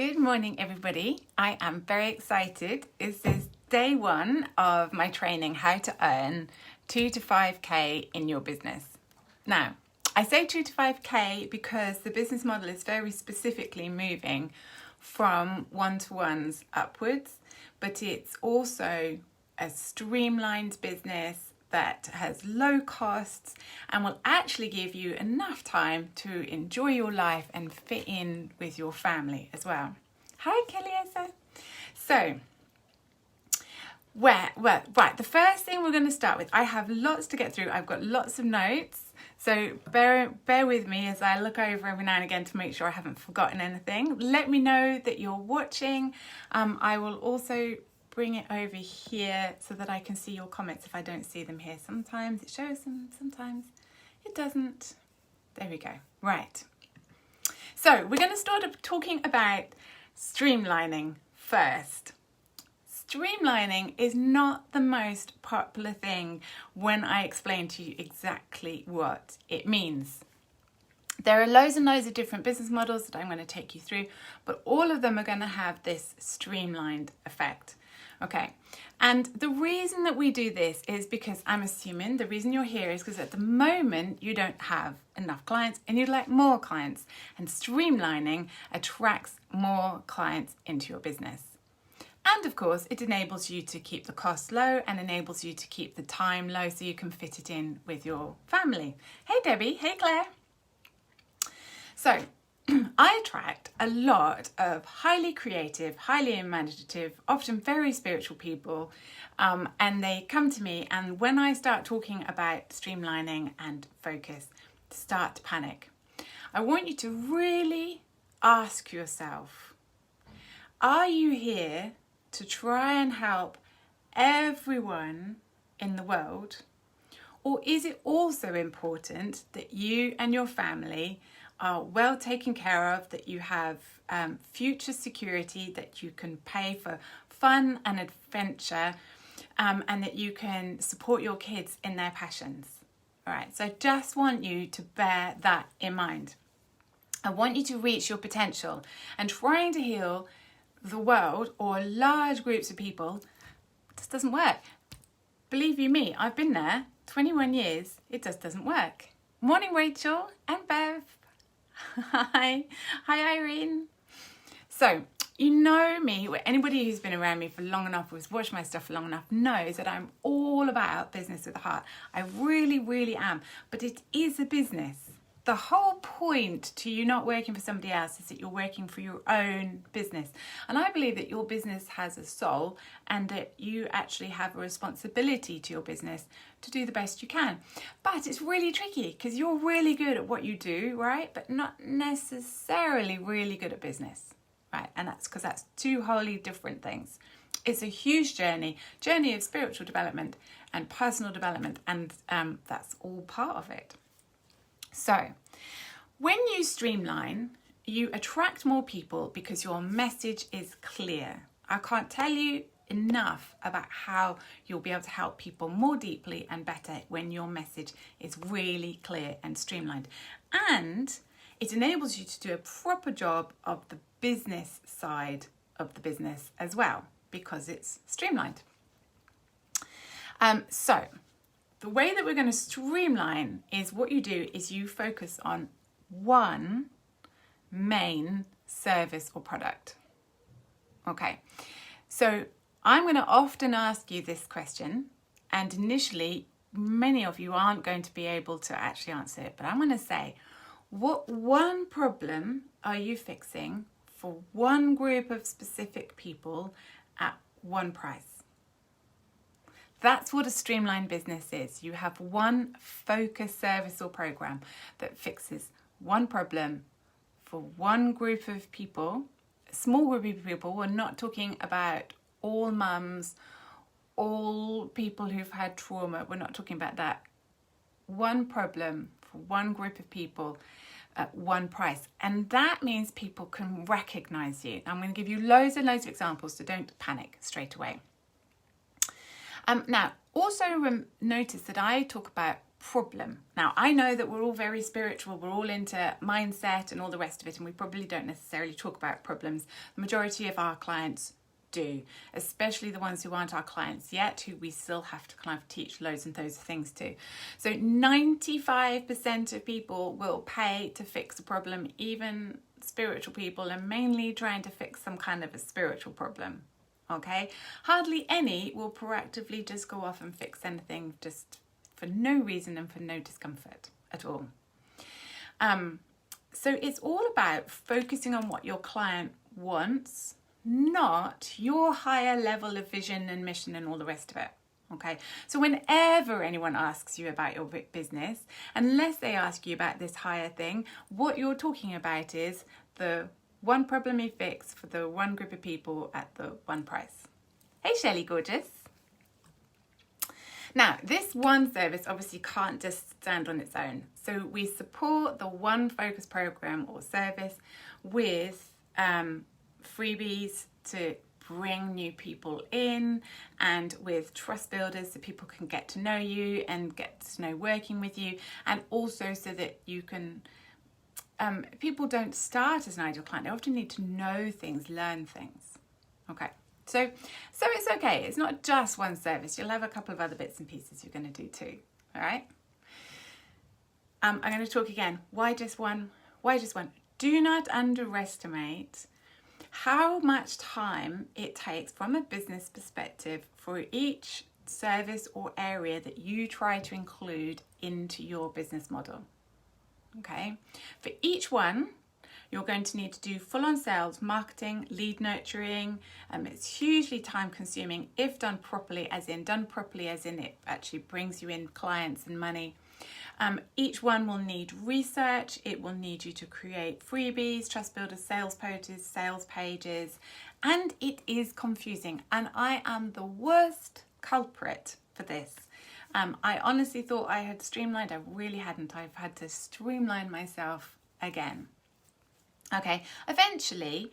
Good morning, everybody. I am very excited. This is day one of my training, how to earn 2 to 5K in your business. Now, I say 2 to 5K because the business model is very specifically moving from one-to-ones upwards, but it's also a streamlined business that has low costs and will actually give you enough time to enjoy your life and fit in with your family as well. Hi, Kelly. So, right, the first thing we're going to start with, I have lots to get through. I've got lots of notes, so bear with me as I look over every now and again to make sure I haven't forgotten anything. Let me know that you're watching. I will also bring it over here so that I can see your comments if I don't see them here. Sometimes it shows them, sometimes it doesn't. There we go. Right. So we're going to start talking about streamlining first. Streamlining is not the most popular thing when I explain to you exactly what it means. There are loads and loads of different business models that I'm going to take you through, but all of them are going to have this streamlined effect. Okay, and the reason that we do this is because I'm assuming the reason you're here is because at the moment you don't have enough clients and you'd like more clients, and streamlining attracts more clients into your business. And of course, it enables you to keep the costs low and enables you to keep the time low so you can fit it in with your family. Hey Debbie, hey Claire. So, I attract a lot of highly creative, highly imaginative, often very spiritual people, and they come to me, and when I start talking about streamlining and focus, start to panic. I want you to really ask yourself, are you here to try and help everyone in the world, or is it also important that you and your family are well taken care of, that you have future security, that you can pay for fun and adventure, and that you can support your kids in their passions? All right, so I just want you to bear that in mind. I want you to reach your potential, and trying to heal the world or large groups of people just doesn't work. Believe you me, I've been there 21 years, it just doesn't work. Morning, Rachel and Bev. Hi Irene. So, you know me, anybody who's been around me for long enough, who's watched my stuff for long enough, knows that I'm all about business with a heart. I really am, but it is a business. The whole point to you not working for somebody else is that you're working for your own business. And I believe that your business has a soul and that you actually have a responsibility to your business to do the best you can. But it's really tricky because you're really good at what you do, right? But not necessarily really good at business, right? And that's because that's two wholly different things. It's a huge journey of spiritual development and personal development, and that's all part of it. So, when you streamline, you attract more people because your message is clear. I can't tell you enough about how you'll be able to help people more deeply and better when your message is really clear and streamlined. And it enables you to do a proper job of the business side of the business as well because it's streamlined. So, the way that we're going to streamline is what you do is you focus on one main service or product. Okay, so I'm going to often ask you this question, and initially many of you aren't going to be able to actually answer it, but I'm going to say, what one problem are you fixing for one group of specific people at one price? That's what a streamlined business is. You have one focus service or program that fixes one problem for one group of people, a small group of people. We're not talking about all mums, all people who've had trauma. We're not talking about that. One problem for one group of people at one price. And that means people can recognize you. I'm going to give you loads and loads of examples, so don't panic straight away. Now, also notice that I talk about problem. Now, I know that we're all very spiritual, we're all into mindset and all the rest of it, and we probably don't necessarily talk about problems. The majority of our clients do, especially the ones who aren't our clients yet, who we still have to kind of teach loads and loads of things to. So 95% of people will pay to fix a problem, even spiritual people, and mainly trying to fix some kind of a spiritual problem. Okay, hardly any will proactively just go off and fix anything just for no reason and for no discomfort at all. So it's all about focusing on what your client wants, not your higher level of vision and mission and all the rest of it. Okay, so whenever anyone asks you about your business, unless they ask you about this higher thing, what you're talking about is the one problem you fix for the one group of people at the one price. Hey Shelley, gorgeous. Now, this one service obviously can't just stand on its own. So we support the one focus program or service with freebies to bring new people in, and with trust builders so people can get to know you and get to know working with you, and also so that you can people don't start as an ideal client. They often need to know things, learn things. Okay, so it's okay. It's not just one service. You'll have a couple of other bits and pieces you're going to do too. All right. I'm going to talk again. Why just one? Why just one? Do not underestimate how much time it takes from a business perspective for each service or area that you try to include into your business model. Okay, for each one, you're going to need to do full-on sales, marketing, lead nurturing. It's hugely time-consuming if done properly, as in it actually brings you in clients and money. Each one will need research. It will need you to create freebies, trust builders, sales pages, and it is confusing. And I am the worst culprit for this. I honestly thought I had streamlined. I really hadn't. I've had to streamline myself again. Okay, eventually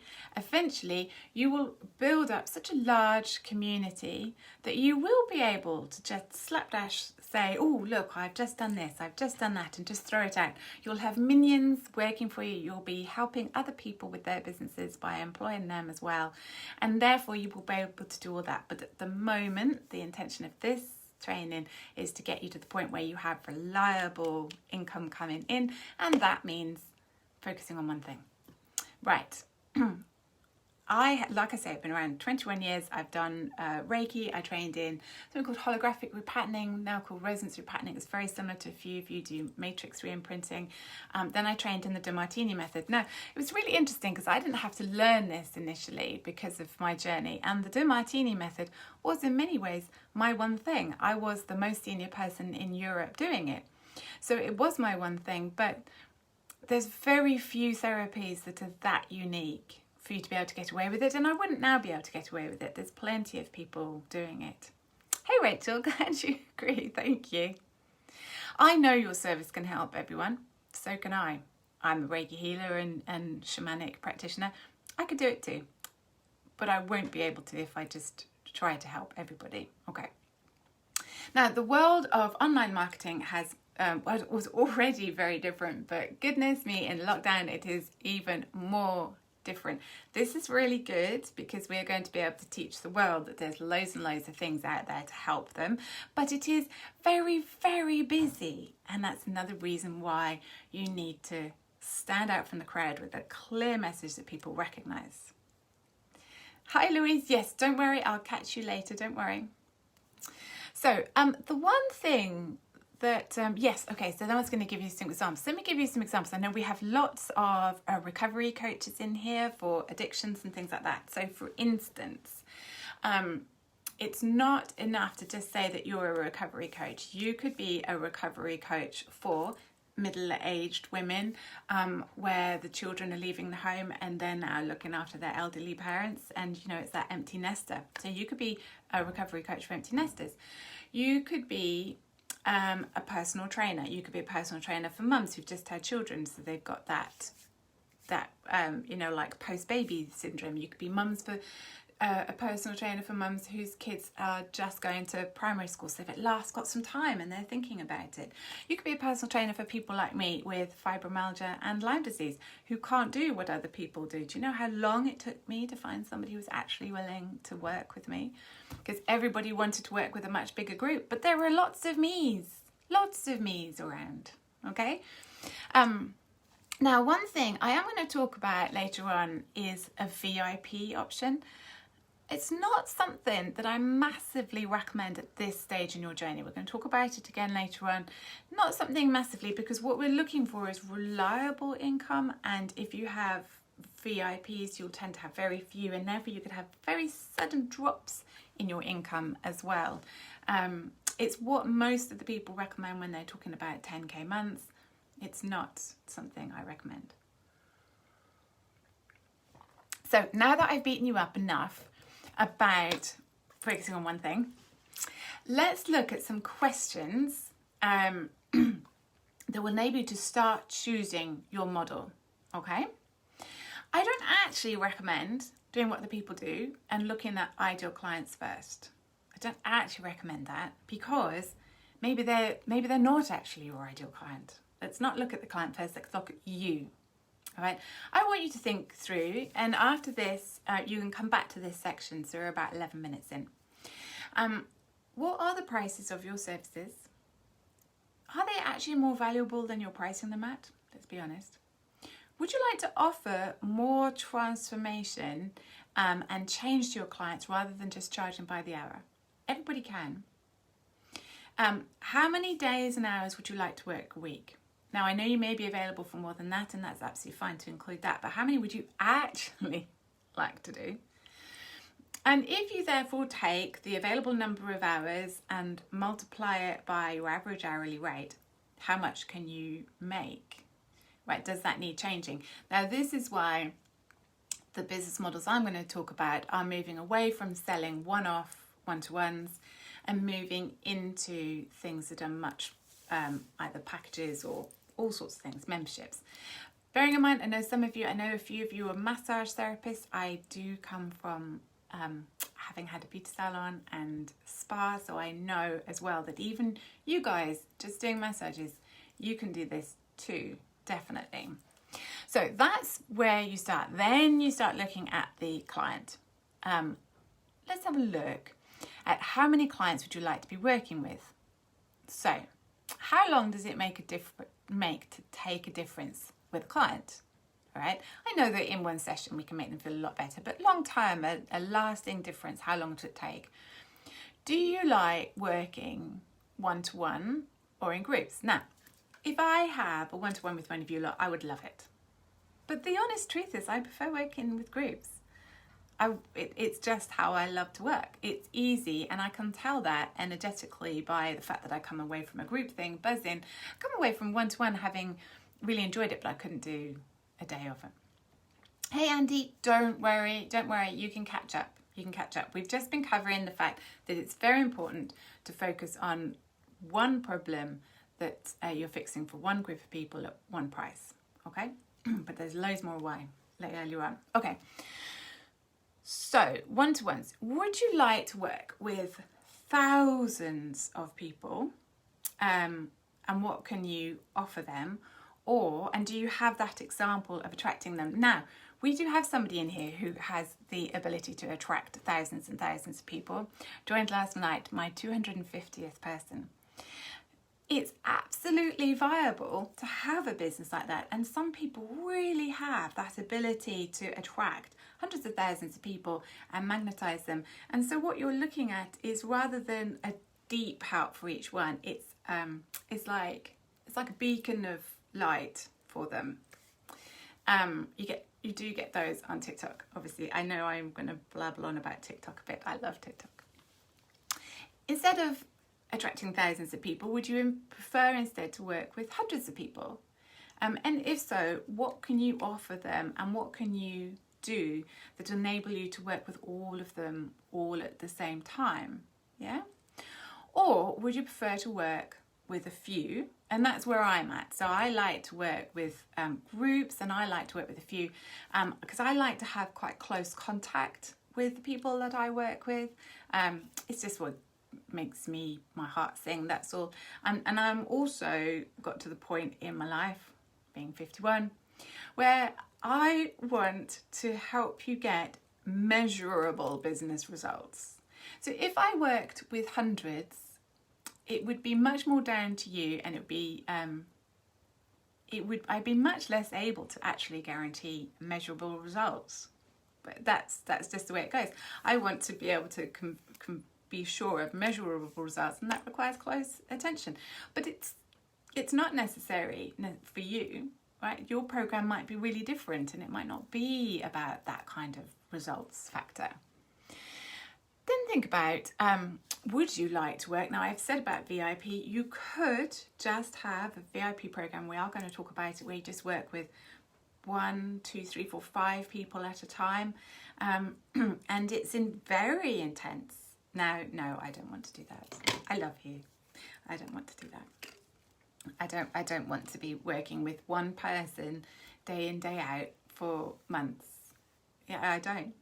you will build up such a large community that you will be able to just slapdash say, oh, look, I've just done this, I've just done that, and just throw it out. You'll have minions working for you. You'll be helping other people with their businesses by employing them as well. And therefore you will be able to do all that. But at the moment, the intention of this training is to get you to the point where you have reliable income coming in, and that means focusing on one thing. Right. Like I say, I've been around 21 years. I've done Reiki. I trained in something called holographic repatterning, now called resonance repatterning. It's very similar to a few of you do matrix re-imprinting. Then I trained in the DeMartini method. Now, it was really interesting because I didn't have to learn this initially because of my journey. And the DeMartini method was in many ways my one thing. I was the most senior person in Europe doing it. So it was my one thing, but there's very few therapies that are that unique for you to be able to get away with it, and I wouldn't now be able to get away with it. There's plenty of people doing it. Hey Rachel, glad you agree, thank you. I know your service can help everyone, so can I. I'm a Reiki healer and shamanic practitioner. I could do it too, but I won't be able to if I just try to help everybody. Okay. Now, the world of online marketing has it was already very different, but goodness me, in lockdown it is even more different. This is really good because we are going to be able to teach the world that there's loads and loads of things out there to help them, but it is very, very busy, and that's another reason why you need to stand out from the crowd with a clear message that people recognize. Hi Louise, yes, don't worry, I'll catch you later, don't worry. So the one thing that, yes, okay, so then I was going to give you some examples. Let me give you some examples. I know we have lots of recovery coaches in here for addictions and things like that. So for instance, it's not enough to just say that you're a recovery coach. You could be a recovery coach for middle-aged women where the children are leaving the home and they're now looking after their elderly parents, and you know, it's that empty nester. So you could be a recovery coach for empty nesters. You could be a personal trainer. You could be a personal trainer for mums who've just had children, so they've got that you know, like post-baby syndrome. You could be mums for a personal trainer for mums whose kids are just going to primary school, so they've at last got some time and they're thinking about it. You could be a personal trainer for people like me with fibromyalgia and Lyme disease who can't do what other people do. Do you know how long it took me to find somebody who was actually willing to work with me? Because everybody wanted to work with a much bigger group, but there were lots of me's around, okay? Now, one thing I am going to talk about later on is a VIP option. It's not something that I massively recommend at this stage in your journey. We're going to talk about it again later on. Not something massively, because what we're looking for is reliable income, and if you have VIPs, you'll tend to have very few, and therefore you could have very sudden drops in your income as well. It's what most of the people recommend when they're talking about 10k months. It's not something I recommend. So now that I've beaten you up enough about focusing on one thing, let's look at some questions that will enable you to start choosing your model, okay? I don't actually recommend doing what the people do and looking at ideal clients first. I don't actually recommend that, because maybe they're not actually your ideal client. Let's not look at the client first, let's look at you. All right, I want you to think through, and after this, you can come back to this section, so we're about 11 minutes in. What are the prices of your services? Are they actually more valuable than you're pricing them at? Let's be honest. Would you like to offer more transformation and change to your clients rather than just charging by the hour? Everybody can. How many days and hours would you like to work a week? Now, I know you may be available for more than that, and that's absolutely fine to include that, but how many would you actually like to do? And if you therefore take the available number of hours and multiply it by your average hourly rate, how much can you make? Right, does that need changing? Now, this is why the business models I'm going to talk about are moving away from selling one-off one-to-ones and moving into things that are much either packages or all sorts of things, memberships. Bearing in mind, I know a few of you are massage therapists. I do come from having had a beauty salon and spa, so I know as well that even you guys just doing massages, you can do this too, definitely. So that's where you start. Then you start looking at the client. Let's have a look at how many clients would you like to be working with. So how long does it make to take a difference with a client? All right, I know that in one session we can make them feel a lot better, but long term, a lasting difference, how long does it take? Do you like working one-to-one or in groups? Now, if I have a one-to-one with one of you lot, I would love it. But the honest truth is I prefer working with groups. It's just how I love to work. It's easy, and I can tell that energetically by the fact that I come away from a group thing, buzzing, come away from one-to-one having really enjoyed it, but I couldn't do a day of it. Hey Andy, don't worry, you can catch up. We've just been covering the fact that it's very important to focus on one problem that you're fixing for one group of people at one price, okay? But there's loads more why later on. Okay. So, one-to-ones. Would you like to work with thousands of people? And what can you offer them? And do you have that example of attracting them? Now, we do have somebody in here who has the ability to attract thousands and thousands of people. Joined last night, my 250th person. It's absolutely viable to have a business like that, and some people really have that ability to attract hundreds of thousands of people and magnetize them. And so what you're looking at is, rather than a deep help for each one, it's like a beacon of light for them. You do get those on TikTok. Obviously, I know I'm going to blabble on about TikTok a bit. I love TikTok. Instead of attracting thousands of people, would you prefer instead to work with hundreds of people? And if so, what can you offer them, and what can you do that enable you to work with all of them all at the same time? Yeah? Or would you prefer to work with a few? And that's where I'm at. So I like to work with groups, and I like to work with a few because I like to have quite close contact with the people that I work with. It's just what makes my heart sing, that's all. And I'm also got to the point in my life, being 51, where I want to help you get measurable business results. So if I worked with hundreds, it would be much more down to you, and I'd be much less able to actually guarantee measurable results. But that's just the way it goes. I want to be able to be sure of measurable results, and that requires close attention. But it's not necessary for you, right? Your program might be really different, and it might not be about that kind of results factor. Then think about, would you like to work? Now, I've said about VIP, you could just have a VIP program. We are going to talk about it, where you just work with 1, 2, 3, 4, 5 people at a time. And it's very intense. No, I don't want to do that. I love you. I don't want to do that. I don't want to be working with one person day in, day out for months. Yeah, I don't.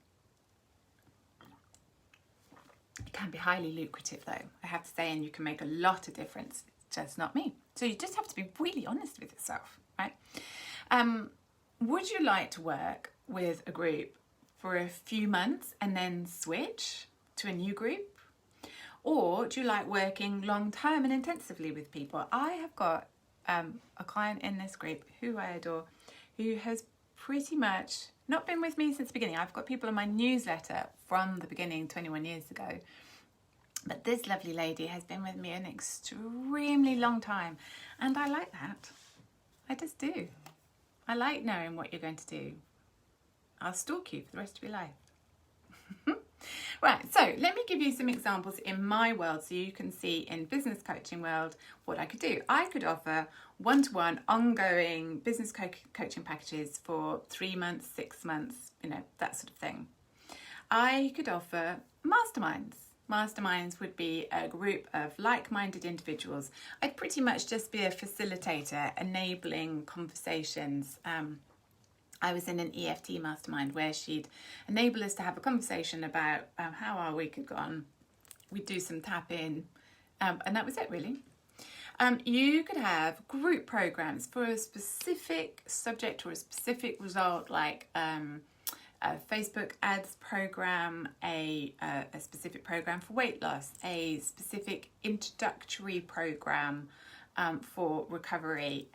It can be highly lucrative though, I have to say, and you can make a lot of difference. It's just not me. So you just have to be really honest with yourself, right? Would you like to work with a group for a few months and then switch to a new group? Or do you like working long term and intensively with people? I have got a client in this group who I adore, who has pretty much not been with me since the beginning. I've got people in my newsletter from the beginning, 21 years ago. But this lovely lady has been with me an extremely long time. And I like that. I just do. I like knowing what you're going to do. I'll stalk you for the rest of your life. Right, so let me give you some examples in my world so you can see in business coaching world what I could do. I could offer one-to-one ongoing business coaching packages for 3 months, 6 months, that sort of thing. I could offer masterminds. Masterminds would be a group of like-minded individuals. I'd pretty much just be a facilitator, enabling conversations. I was in an EFT mastermind where she'd enable us to have a conversation about how our week had gone. We'd do some tapping, and that was it really. You could have group programs for a specific subject or a specific result, like a Facebook ads program, a specific program for weight loss, a specific introductory program for recovery,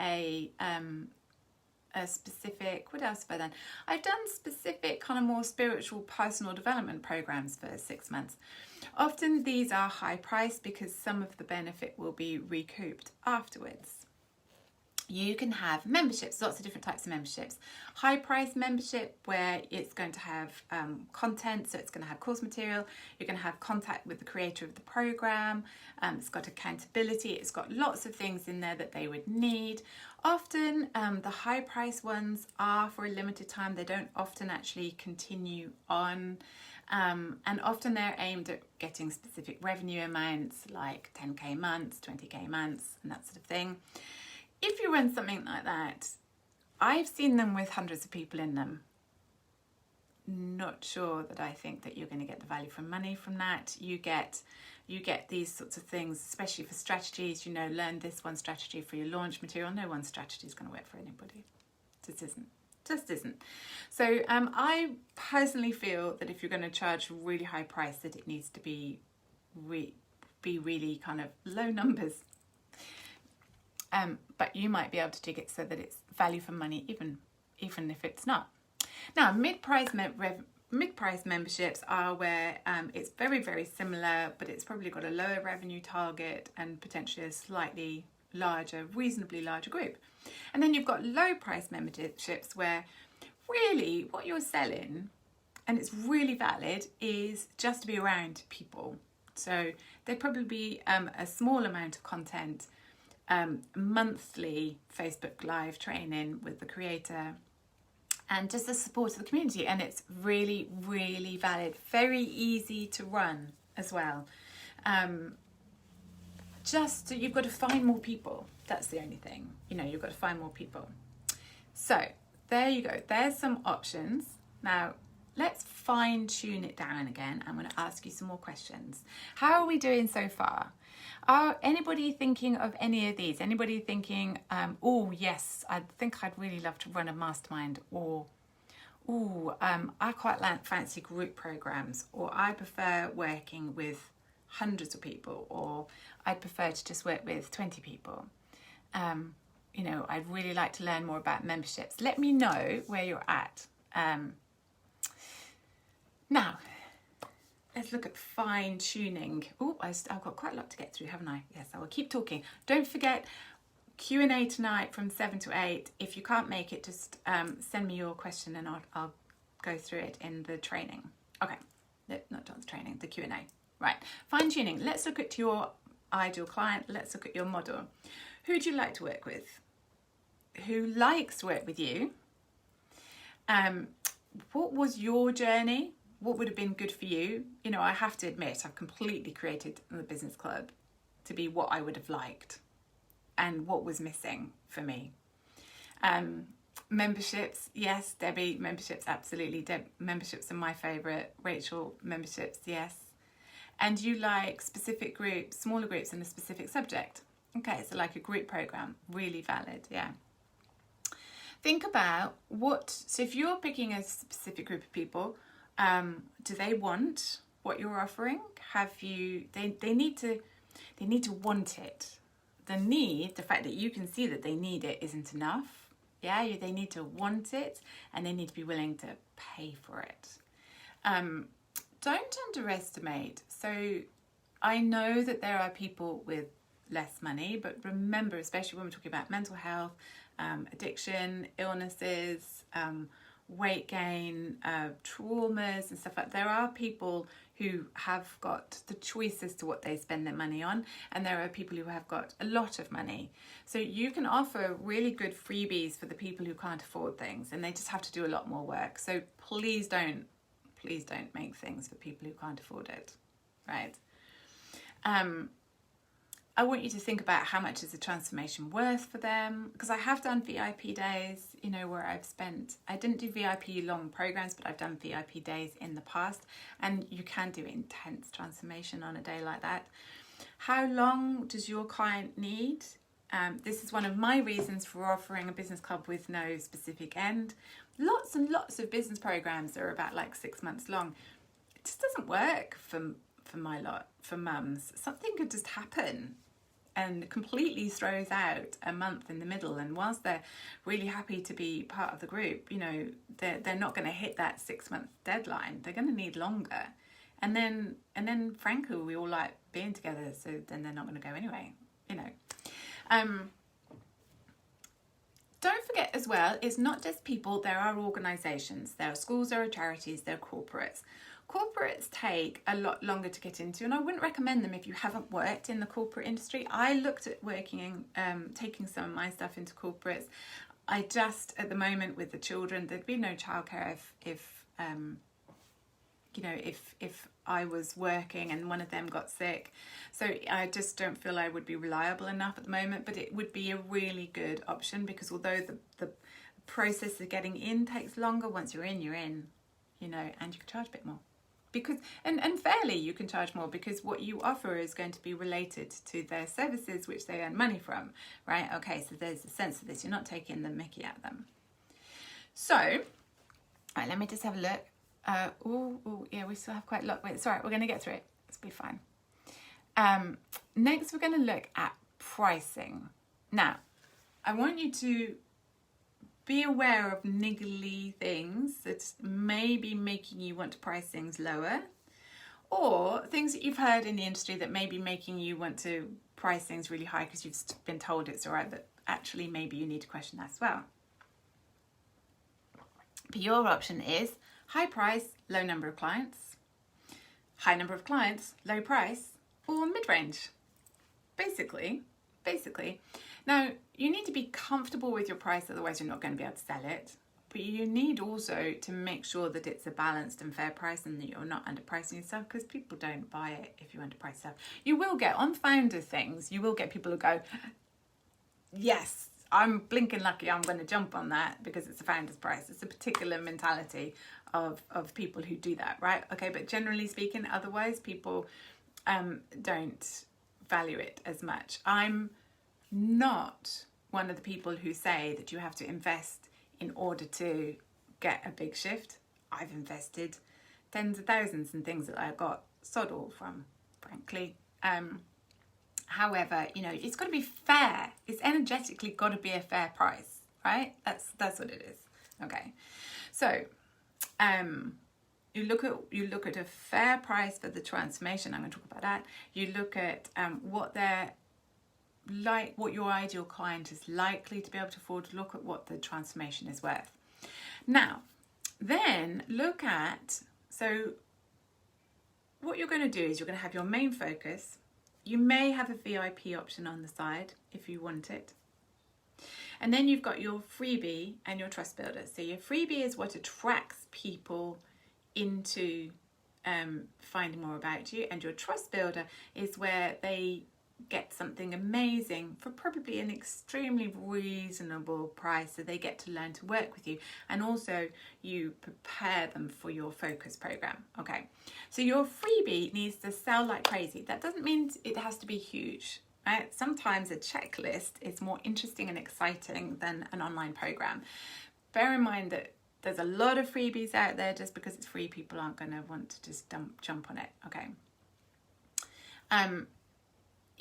a specific, what else have I done? I've done specific kind of more spiritual personal development programs for 6 months. Often these are high priced because some of the benefit will be recouped afterwards. You can have memberships, lots of different types of memberships. High price membership where it's going to have content, so it's going to have course material. You're going to have contact with the creator of the program. It's got accountability. It's got lots of things in there that they would need. Often the high price ones are for a limited time. They don't often actually continue on. And often they're aimed at getting specific revenue amounts like 10k months, 20k months, and that sort of thing. If you run something like that, I've seen them with hundreds of people in them. Not sure that I think that you're going to get the value for money from that. You get these sorts of things, especially for strategies. Learn this one strategy for your launch material. No one strategy is going to work for anybody. Just isn't. So I personally feel that if you're going to charge a really high price, that it needs to be really kind of low numbers. But you might be able to dig it so that it's value for money, even if it's not. Now, mid-price memberships are where it's very, very similar, but it's probably got a lower revenue target and potentially a slightly larger, reasonably larger group. And then you've got low-price memberships where really what you're selling, and it's really valid, is just to be around people. So there'd probably be a small amount of content, monthly Facebook live training with the creator, and just the support of the community. And it's really, really valid, very easy to run as well. Just you've got to find more people. That's the only thing. You've got to find more people. So there you go. There's some options. Now, let's fine tune it down again. I'm going to ask you some more questions. How are we doing so far? Are anybody thinking of any of these? Anybody thinking, oh yes, I think I'd really love to run a mastermind, or I quite fancy group programs, or I prefer working with hundreds of people, or I'd prefer to just work with 20 people. I'd really like to learn more about memberships. Let me know where you're at. Now, let's look at fine tuning. Oh, I've got quite a lot to get through, haven't I? Yes, I will keep talking. Don't forget, Q&A tonight from 7 to 8. If you can't make it, just send me your question and I'll go through it in the training. Okay, not the training, the Q&A. Right, fine tuning. Let's look at your ideal client. Let's look at your model. Who would you like to work with? Who likes to work with you? What was your journey? What would have been good for you? I have to admit, I've completely created the business club to be what I would have liked and what was missing for me. Memberships, yes, Debbie, memberships, absolutely. Memberships are my favourite. Rachel, memberships, yes. And you like specific groups, smaller groups in a specific subject. Okay, so like a group program, really valid, yeah. Think about so if you're picking a specific group of people, do they want what you're offering? They need to want it. The fact that you can see that they need it isn't enough. Yeah, they need to want it and they need to be willing to pay for it. Don't underestimate. So I know that there are people with less money, but remember, especially when we're talking about mental health, addiction, illnesses, weight gain, traumas and stuff like that, there are people who have got the choice as to what they spend their money on, and there are people who have got a lot of money. So you can offer really good freebies for the people who can't afford things, and they just have to do a lot more work. So please don't make things for people who can't afford it, right? I want you to think about how much is the transformation worth for them, because I have done VIP days, where I didn't do VIP long programs, but I've done VIP days in the past, and you can do intense transformation on a day like that. How long does your client need? This is one of my reasons for offering a business club with no specific end. Lots and lots of business programs are about like 6 months long. It just doesn't work for mums. Something could just happen and completely throws out a month in the middle, and whilst they're really happy to be part of the group, they're not going to hit that 6 month deadline. They're going to need longer, and then frankly, we all like being together, so then they're not going to go anyway. Don't forget as well, it's not just people, there are organisations, there are schools, there are charities, there are corporates. Corporates take a lot longer to get into, and I wouldn't recommend them if you haven't worked in the corporate industry. I looked at working in, taking some of my stuff into corporates. I just, at the moment with the children, there'd be no childcare if I was working and one of them got sick. So I just don't feel I would be reliable enough at the moment, but it would be a really good option, because although the process of getting in takes longer, once you're in, and you can charge a bit more. Because and fairly you can charge more, because what you offer is going to be related to their services which they earn money from, right? Okay, so there's a sense of this. You're not taking the mickey out of them. So, right, let me just have a look. Yeah, we still have quite a lot. Wait, it's all right, we're going to get through it. It's be fine. Next, we're going to look at pricing. Now, I want you to be aware of niggly things that may be making you want to price things lower, or things that you've heard in the industry that may be making you want to price things really high because you've been told it's all right, but actually maybe you need to question that as well. But your option is high price, low number of clients, high number of clients, low price, or mid-range. Basically. Now, you need to be comfortable with your price, otherwise you're not going to be able to sell it. But you need also to make sure that it's a balanced and fair price and that you're not underpricing yourself, because people don't buy it if you underprice stuff. You will get, on founder things, you will get people who go, yes, I'm blinking lucky I'm going to jump on that because it's a founder's price. It's a particular mentality of people who do that, right? Okay, but generally speaking, otherwise people don't value it as much. I'm not one of the people who say that you have to invest in order to get a big shift. I've invested tens of thousands in things that I got sod all from, frankly. However, you know, it's got to be fair. It's energetically got to be a fair price, right? That's what it is. Okay, so you look at a fair price for the transformation. I'm going to talk about that. You look at what your ideal client is likely to be able to afford. Look at what the transformation is worth. Now, then look at, so what you're going to do is you're going to have your main focus. You may have a VIP option on the side if you want it. And then you've got your freebie and your trust builder. So your freebie is what attracts people into finding more about you. And your trust builder is where they get something amazing for probably an extremely reasonable price, so they get to learn to work with you, and also you prepare them for your focus program. Okay, so your freebie needs to sell like crazy. That doesn't mean it has to be huge, right? Sometimes a checklist is more interesting and exciting than an online program. Bear in mind that there's a lot of freebies out there. Just because it's free, people aren't going to want to just jump on it. Okay.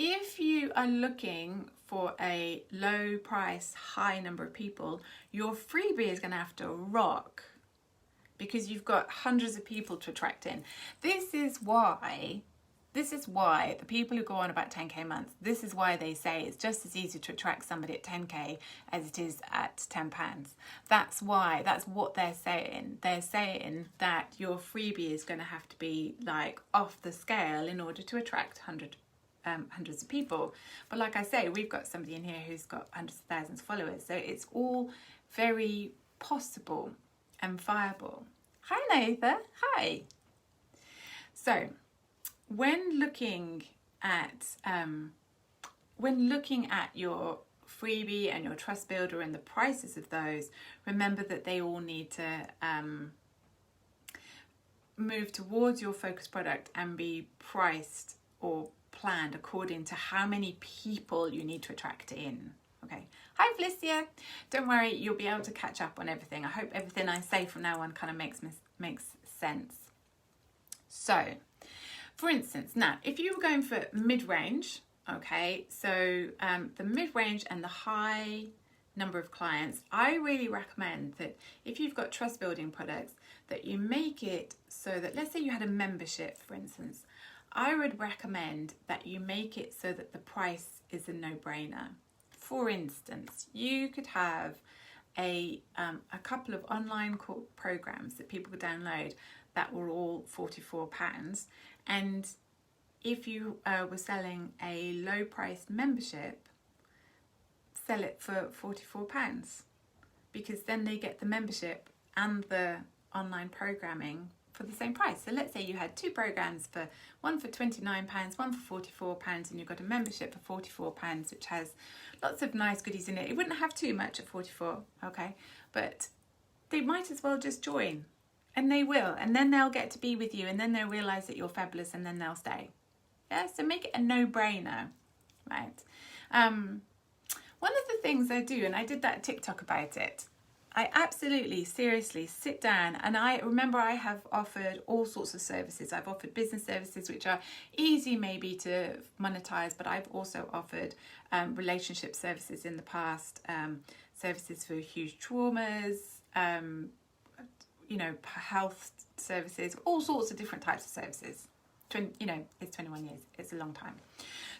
If you are looking for a low price, high number of people, your freebie is going to have to rock because you've got hundreds of people to attract in. This is why the people who go on about 10k a month, this is why they say it's just as easy to attract somebody at 10k as it is at £10. That's what they're saying. They're saying that your freebie is going to have to be like off the scale in order to attract hundreds of people. But like I say, we've got somebody in here who's got hundreds of thousands of followers, so it's all very possible and viable. Hi Nathan, hi. So when looking at your freebie and your trust builder and the prices of those, remember that they all need to move towards your focus product and be priced or planned according to how many people you need to attract in. Okay. Hi Felicia. Don't worry, you'll be able to catch up on everything. I hope everything I say from now on kind of makes sense. So, for instance, now if you were going for mid-range, okay, so the mid-range and the high number of clients, I really recommend that if you've got trust building products, that you make it so that, let's say you had a membership, for instance, I would recommend that you make it so that the price is a no-brainer. For instance, you could have a couple of online programs that people could download that were all £44, and if you were selling a low-priced membership, sell it for £44, because then they get the membership and the online programming for the same price. So let's say you had two programs, one for £29, one for £44, and you've got a membership for £44, which has lots of nice goodies in it. It wouldn't have too much at 44, okay? But they might as well just join, and they will, and then they'll get to be with you, and then they'll realise that you're fabulous, and then they'll stay. Yeah, so make it a no-brainer, right? One of the things I do, and I did that TikTok about it, I absolutely, seriously sit down, and I remember I have offered all sorts of services. I've offered business services, which are easy maybe to monetize, but I've also offered relationship services in the past, services for huge traumas, health services, all sorts of different types of services. It's 21 years, it's a long time.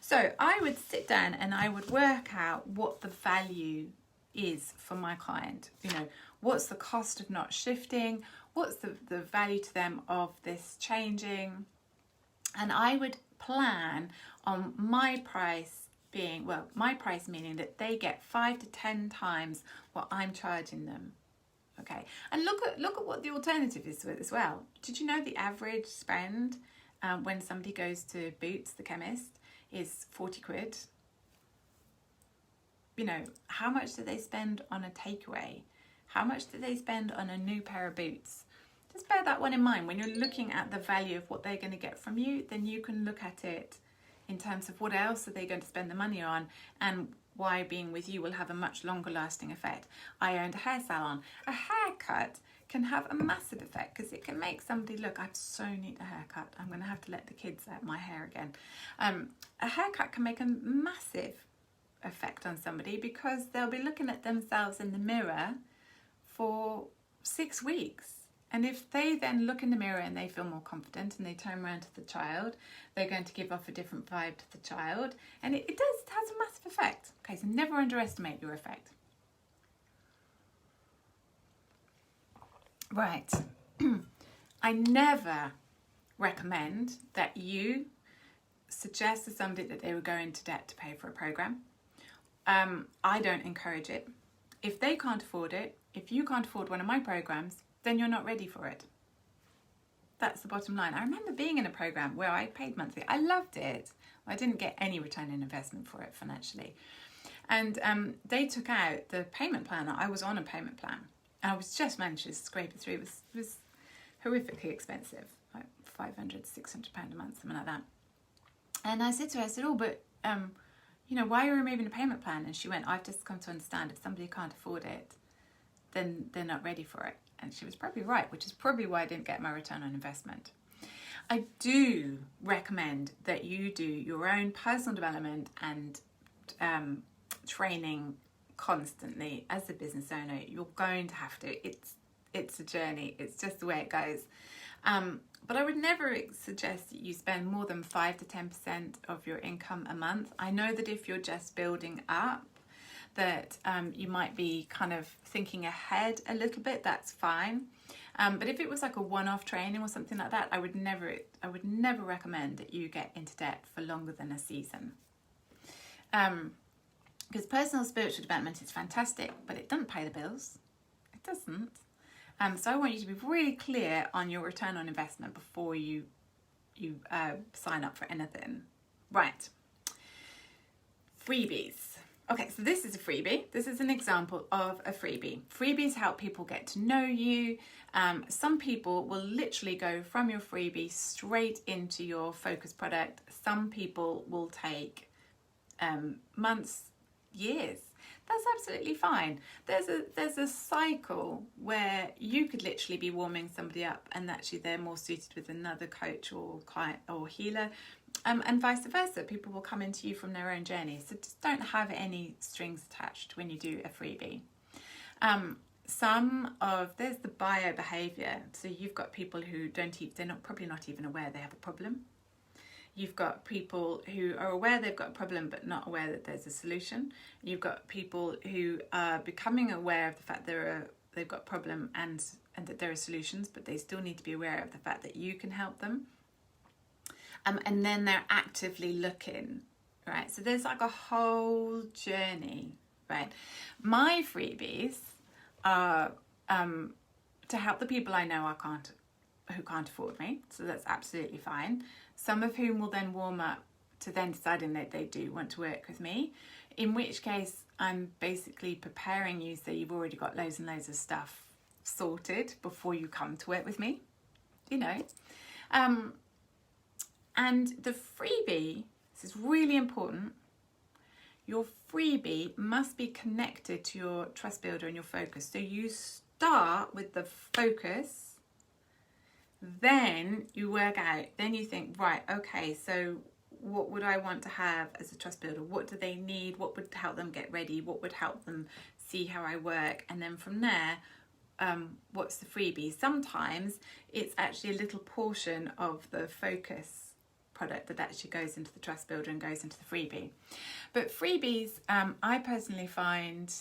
So I would sit down and I would work out what the value is for my client. What's the cost of not shifting, what's the value to them of this changing, and I would plan on my price being, my price meaning that they get 5 to 10 times what I'm charging them. Okay, and look at what the alternative is to it as well. Did you know the average spend when somebody goes to Boots the chemist is 40 quid? you know, how much do they spend on a takeaway? How much do they spend on a new pair of boots? Just bear that one in mind. When you're looking at the value of what they're going to get from you, then you can look at it in terms of what else are they going to spend the money on, and why being with you will have a much longer lasting effect. I owned a hair salon. A haircut can have a massive effect because it can make somebody look, I so need a haircut. I'm going to have to let the kids out my hair again. A haircut can make a massive effect on somebody because they'll be looking at themselves in the mirror for 6 weeks. And if they then look in the mirror and they feel more confident and they turn around to the child, they're going to give off a different vibe to the child. And it has a massive effect. Okay, so never underestimate your effect. Right. I never recommend that you suggest to somebody that they would go into debt to pay for a program. I don't encourage it. If they can't afford it, if you can't afford one of my programs, then you're not ready for it. That's the bottom line. I remember being in a program where I paid monthly. I loved it. I didn't get any return on investment for it financially. And they took out the payment plan. I was on a payment plan. And I was just managed to scrape it through. It was horrifically expensive, like £500, £600 a month, something like that. And I said to her, I said, oh, but, you know, why are you removing the payment plan? And she went, I've just come to understand if somebody can't afford it, then they're not ready for it. And she was probably right, which is probably why I didn't get my return on investment. I do recommend that you do your own personal development and training constantly as a business owner. You're going to have to. It's a journey. It's just the way it goes. But I would never suggest that you spend more than 5 to 10% of your income a month. I know that if you're just building up, that you might be kind of thinking ahead a little bit, that's fine. But if it was like a one-off training or something like that, I would never recommend that you get into debt for longer than a season. Because personal spiritual development is fantastic, but it doesn't pay the bills. It doesn't. So I want you to be really clear on your return on investment before you sign up for anything. Right. Freebies. Okay, so this is a freebie. This is an example of a freebie. Freebies help people get to know you. Some people will literally go from your freebie straight into your focus product. Some people will take months, years. That's absolutely fine. There's a cycle where you could literally be warming somebody up and actually they're more suited with another coach or client or healer. And vice versa, people will come into you from their own journey. So just don't have any strings attached when you do a freebie. There's the bio behavior. So you've got people who they're probably not even aware they have a problem. You've got people who are aware they've got a problem but not aware that there's a solution. You've got people who are becoming aware of the fact they've got a problem and that there are solutions, but they still need to be aware of the fact that you can help them. And then they're actively looking, right? So there's like a whole journey, right? My freebies are to help the people I know who can't afford me. So that's absolutely fine. Some of whom will then warm up to then deciding that they do want to work with me, in which case I'm basically preparing you so you've already got loads and loads of stuff sorted before you come to work with me, you know. And the freebie, this is really important, your freebie must be connected to your trust builder and your focus. So you start with the focus, then you work out, then you think, right, okay, so what would I want to have as a trust builder? What do they need? What would help them get ready? What would help them see how I work? And then from there, what's the freebie? Sometimes it's actually a little portion of the focus product that actually goes into the trust builder and goes into the freebie. But freebies, I personally find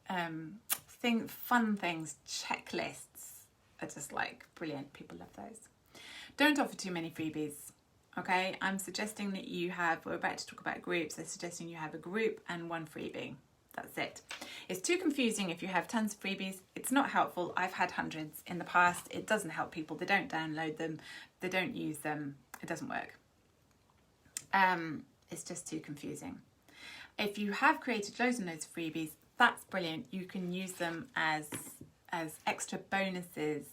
fun things, checklists are just like brilliant. People love those. Don't offer too many freebies. Okay, I'm suggesting that we're about to talk about groups. I'm suggesting you have a group and one freebie. That's it. It's too confusing if you have tons of freebies. It's not helpful. I've had hundreds in the past. It doesn't help people. They don't download them. They don't use them. It doesn't work. It's just too confusing. If you have created loads and loads of freebies, that's brilliant. You can use them as extra bonuses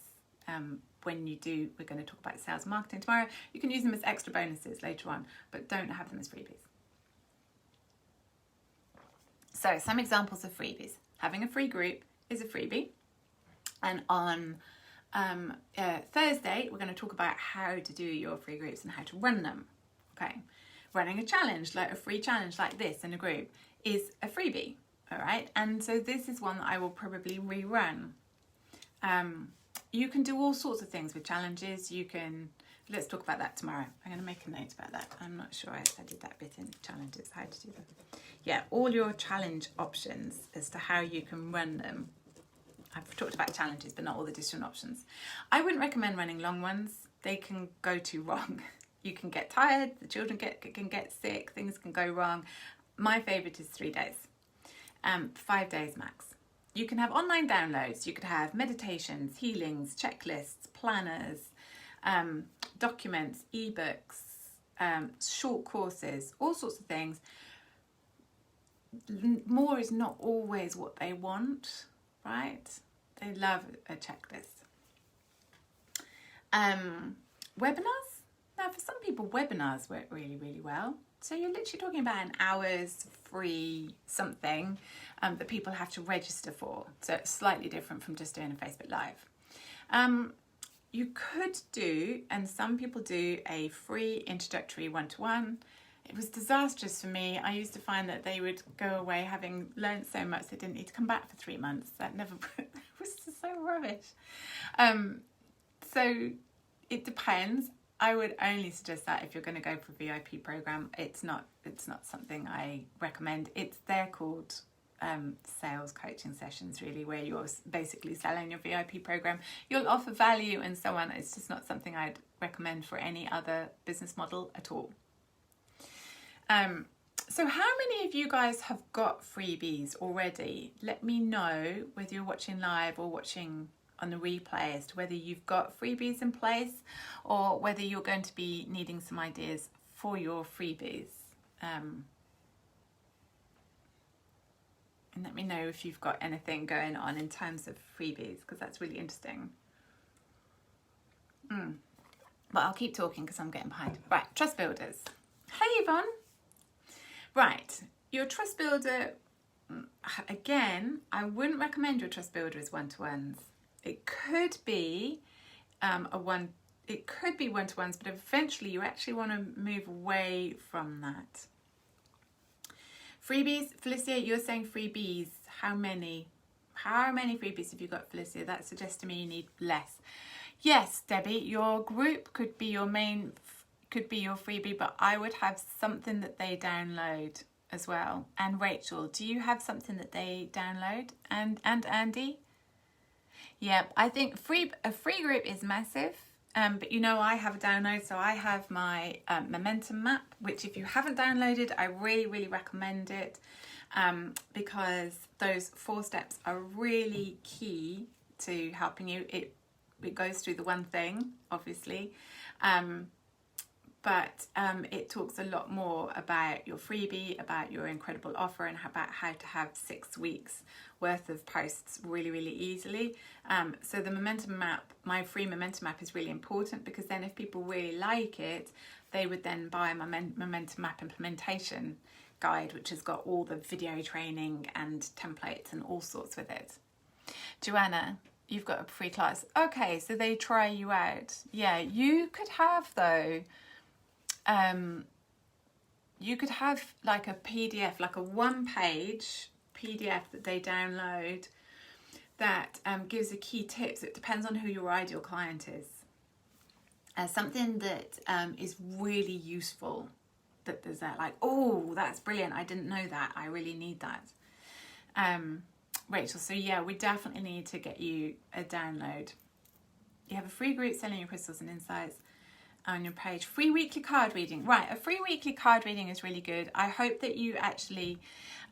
when you do. We're going to talk about sales and marketing tomorrow. You can use them as extra bonuses later on, but don't have them as freebies. So some examples of freebies. Having a free group is a freebie. And on Thursday, we're going to talk about how to do your free groups and how to run them. Okay. Running a challenge, like a free challenge like this in a group, is a freebie. All right. And so this is one that I will probably rerun. You can do all sorts of things with challenges. Let's talk about that tomorrow. I'm going to make a note about that. I'm not sure I did that bit in challenges, how to do that. Yeah, all your challenge options as to how you can run them. I've talked about challenges, but not all the different options. I wouldn't recommend running long ones. They can go too wrong. You can get tired, the children can get sick, things can go wrong. My favourite is 3 days, 5 days max. You can have online downloads, you could have meditations, healings, checklists, planners, documents, ebooks, short courses, all sorts of things. More is not always what they want, right? They love a checklist. Webinars? Now, for some people, webinars work really, really well. So you're literally talking about an hour's free something that people have to register for. So it's slightly different from just doing a Facebook Live. You could do, and some people do, a free introductory one-to-one. It was disastrous for me. I used to find that they would go away having learned so much they didn't need to come back for 3 months. That was just so rubbish. So it depends. I would only suggest that if you're going to go for a VIP program. It's not something I recommend. They're called sales coaching sessions, really, where you're basically selling your VIP program. You'll offer value and so on. It's just not something I'd recommend for any other business model at all. So how many of you guys have got freebies already? Let me know whether you're watching live or watching on the replay as to whether you've got freebies in place or whether you're going to be needing some ideas for your freebies. And let me know if you've got anything going on in terms of freebies, because that's really interesting. But I'll keep talking because I'm getting behind. Right, trust builders. Hey Yvonne. Right, your trust builder, again, I wouldn't recommend your trust builder as one-to-ones. It could be one-to-ones, but eventually you actually want to move away from that. Freebies, Felicia, you're saying freebies. How many? How many freebies have you got, Felicia? That suggests to me you need less. Yes, Debbie, your group could be your main, could be your freebie, but I would have something that they download as well. And Rachel, do you have something that they download? And Andy? Yep, I think a free group is massive. But you know, I have a download, so I have my momentum map, which if you haven't downloaded, I really, really recommend it because those 4 steps are really key to helping you. It goes through the one thing, obviously, but it talks a lot more about your freebie, about your incredible offer, and about how to have 6 weeks worth of posts really, really easily. So the momentum map, my free momentum map, is really important, because then if people really like it, they would then buy my momentum map implementation guide, which has got all the video training and templates and all sorts with it. Joanna, you've got a free class. Okay, so they try you out. Yeah, you could have though, you could have like a PDF, like a 1-page PDF that they download that gives a key tips. It depends on who your ideal client is. Something that is really useful, that there's that like, oh, that's brilliant, I didn't know that, I really need that. Rachel, so yeah, we definitely need to get you a download. You have a free group selling your crystals and insights on your page. Free weekly card reading. Right, a free weekly card reading is really good. I hope that you actually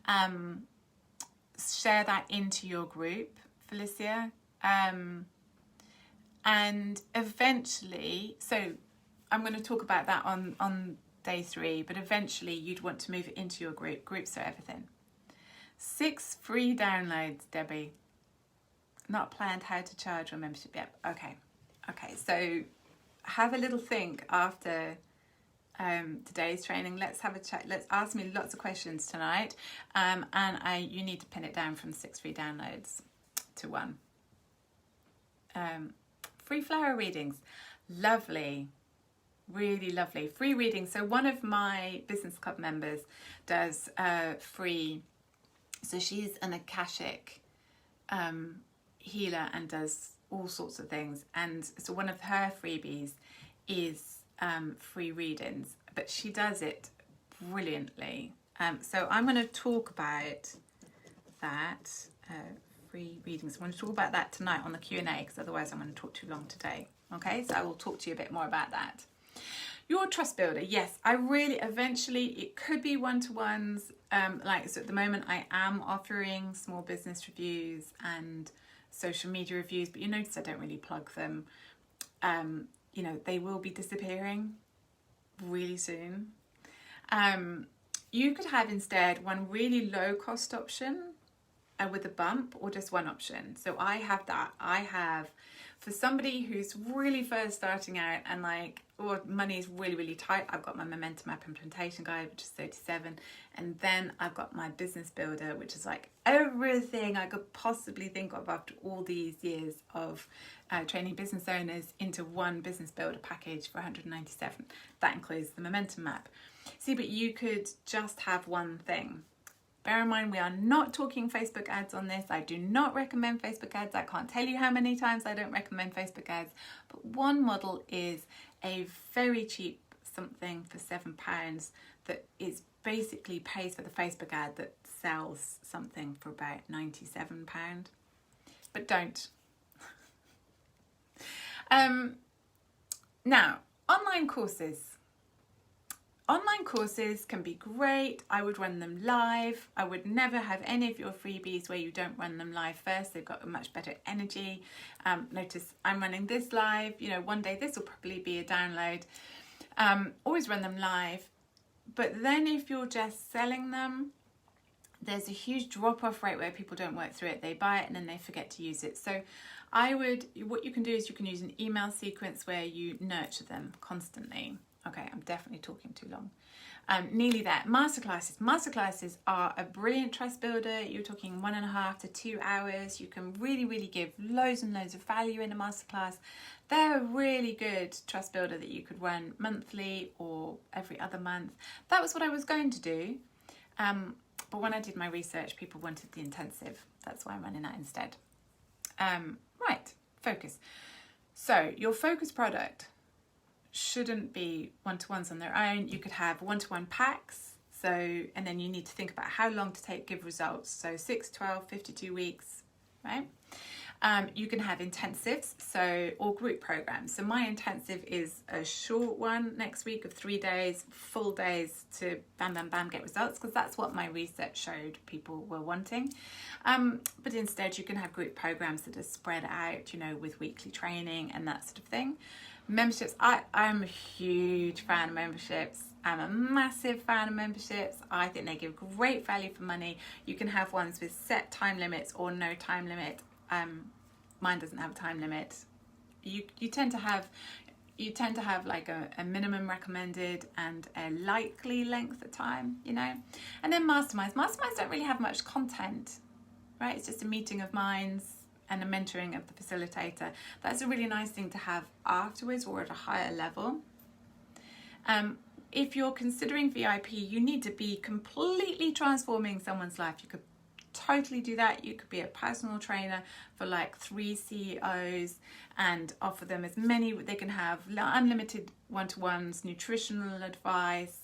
share that into your group, Felicia. And eventually, so I'm going to talk about that on day 3, but eventually you'd want to move it into your groups for everything. 6 free downloads, Debbie. Not planned how to charge or membership yet. Okay, so have a little think after today's training. Let's have a chat. Let's ask me lots of questions tonight, and you need to pin it down from 6 free downloads to 1. Free flower readings, lovely, really lovely. Free readings. So one of my business club members does free. So she's an Akashic healer and does all sorts of things. And so one of her freebies is free readings, but she does it brilliantly. So I'm going to talk about that, free readings. I'm going to talk about that tonight on the Q&A, because otherwise I'm going to talk too long today. Okay, so I will talk to you a bit more about that. Your trust builder, yes, I really, eventually it could be one-to-ones. So at the moment I am offering small business reviews and social media reviews, but you notice I don't really plug them. They will be disappearing really soon. You could have instead one really low cost option with a bump, or just one option. So I have that. I have, for somebody who's really first starting out and money is really, really tight, I've got my Momentum Map Implementation Guide, which is 37. And then I've got my Business Builder, which is like everything I could possibly think of after all these years of training business owners into one Business Builder package for 197. That includes the Momentum Map. See, but you could just have one thing. Bear in mind, we are not talking Facebook ads on this. I do not recommend Facebook ads. I can't tell you how many times I don't recommend Facebook ads. But one model is a very cheap something for £7 that is basically pays for the Facebook ad that sells something for about £97. But don't. Now, online courses. Online courses can be great. I would run them live. I would never have any of your freebies where you don't run them live first. They've got a much better energy. Notice I'm running this live. One day this will probably be a download. Always run them live. But then if you're just selling them, there's a huge drop-off rate where people don't work through it. They buy it and then they forget to use it. So what you can do is you can use an email sequence where you nurture them constantly. Okay, I'm definitely talking too long. Nearly there. Masterclasses. Masterclasses are a brilliant trust builder. You're talking 1.5 to 2 hours. You can really, really give loads and loads of value in a masterclass. They're a really good trust builder that you could run monthly or every other month. That was what I was going to do. But when I did my research, people wanted the intensive. That's why I'm running that instead. Right, focus. So your focus product shouldn't be one-to-ones on their own. You could have one-to-one packs, and then you need to think about how long to give results. So 6, 12, 52 weeks, right? You can have intensives, or group programs. So my intensive is a short one next week of 3 days, full days to bam, bam, bam, get results, because that's what my research showed people were wanting. But instead you can have group programs that are spread out, with weekly training and that sort of thing. Memberships, I'm a huge fan of memberships. I'm a massive fan of memberships. I think they give great value for money. You can have ones with set time limits or no time limit. Mine doesn't have a time limit. You tend to have like a minimum recommended and a likely length of time, And then masterminds. Masterminds don't really have much content, right? It's just a meeting of minds and a mentoring of the facilitator. That's a really nice thing to have afterwards or at a higher level. If you're considering VIP, you need to be completely transforming someone's life. You could totally do that. You could be a personal trainer for 3 CEOs and offer them as many. They can have unlimited one-to-ones, nutritional advice,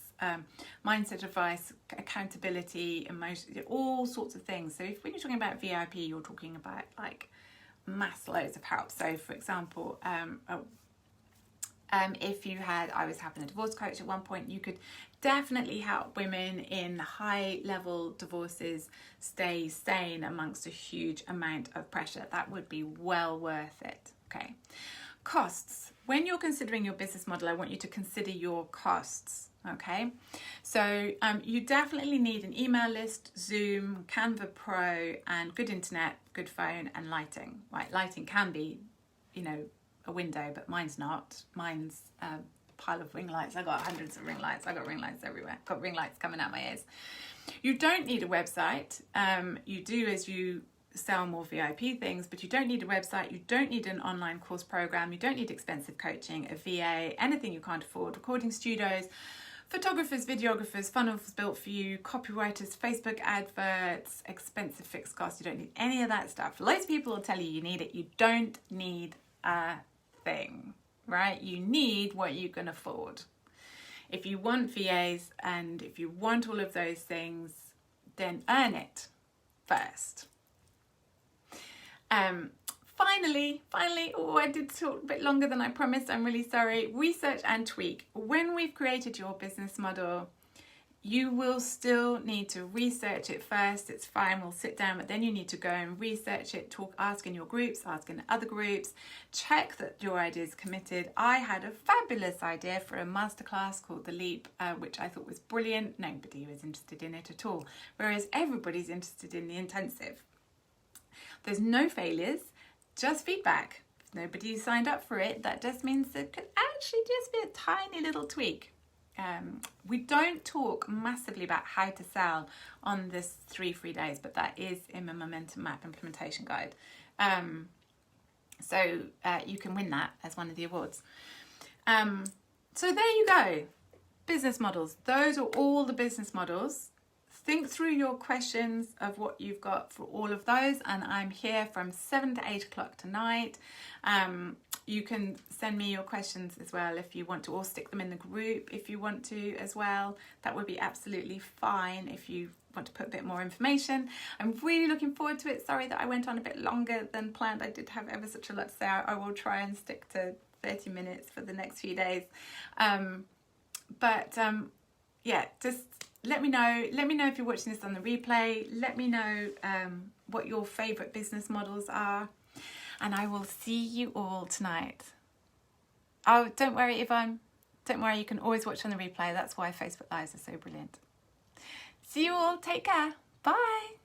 mindset advice, accountability, emotion, all sorts of things. So when you're talking about VIP, you're talking about mass loads of help. So for example, I was having a divorce coach at one point, you could definitely help women in high level divorces stay sane amongst a huge amount of pressure. That would be well worth it. Okay. Costs. When you're considering your business model, I want you to consider your costs. Okay, so you definitely need an email list, Zoom, Canva Pro, and good internet, good phone, and lighting. Right, lighting can be, you know, a window, but mine's not. Mine's a pile of ring lights. I got hundreds of ring lights. I got ring lights everywhere. Got ring lights coming out my ears. You don't need a website. You do as you sell more VIP things, but you don't need a website. You don't need an online course program. You don't need expensive coaching, a VA, anything you can't afford, recording studios, photographers, videographers, funnels built for you, copywriters, Facebook adverts, expensive fixed costs. You don't need any of that stuff. Loads of people will tell you need it. You don't need a thing, right? You need what you can afford. If you want VAs and if you want all of those things, then earn it first. Finally, oh, I did talk a bit longer than I promised. I'm really sorry. Research and tweak. When we've created your business model, you will still need to research it first. It's fine, we'll sit down, but then you need to go and research it, ask in your groups, ask in other groups, check that your idea is committed. I had a fabulous idea for a masterclass called The Leap, which I thought was brilliant. Nobody was interested in it at all, whereas everybody's interested in the intensive. There's no failures, just feedback. If nobody signed up for it, that just means it could actually just be a tiny little tweak. We don't talk massively about how to sell on this 3 free days, but that is in my Momentum Map implementation guide. So you can win that as one of the awards. So there you go. Business models. Those are all the business models. Think through your questions of what you've got for all of those, and I'm here from 7 to 8 o'clock tonight. You can send me your questions as well if you want to, or stick them in the group if you want to as well. That would be absolutely fine if you want to put a bit more information. I'm really looking forward to it. Sorry that I went on a bit longer than planned. I did have ever such a lot to say. I will try and stick to 30 minutes for the next few days. Yeah, just let me know. Let me know if you're watching this on the replay. Let me know what your favourite business models are. And I will see you all tonight. Oh, don't worry, don't worry, you can always watch on the replay. That's why Facebook Lives are so brilliant. See you all. Take care. Bye.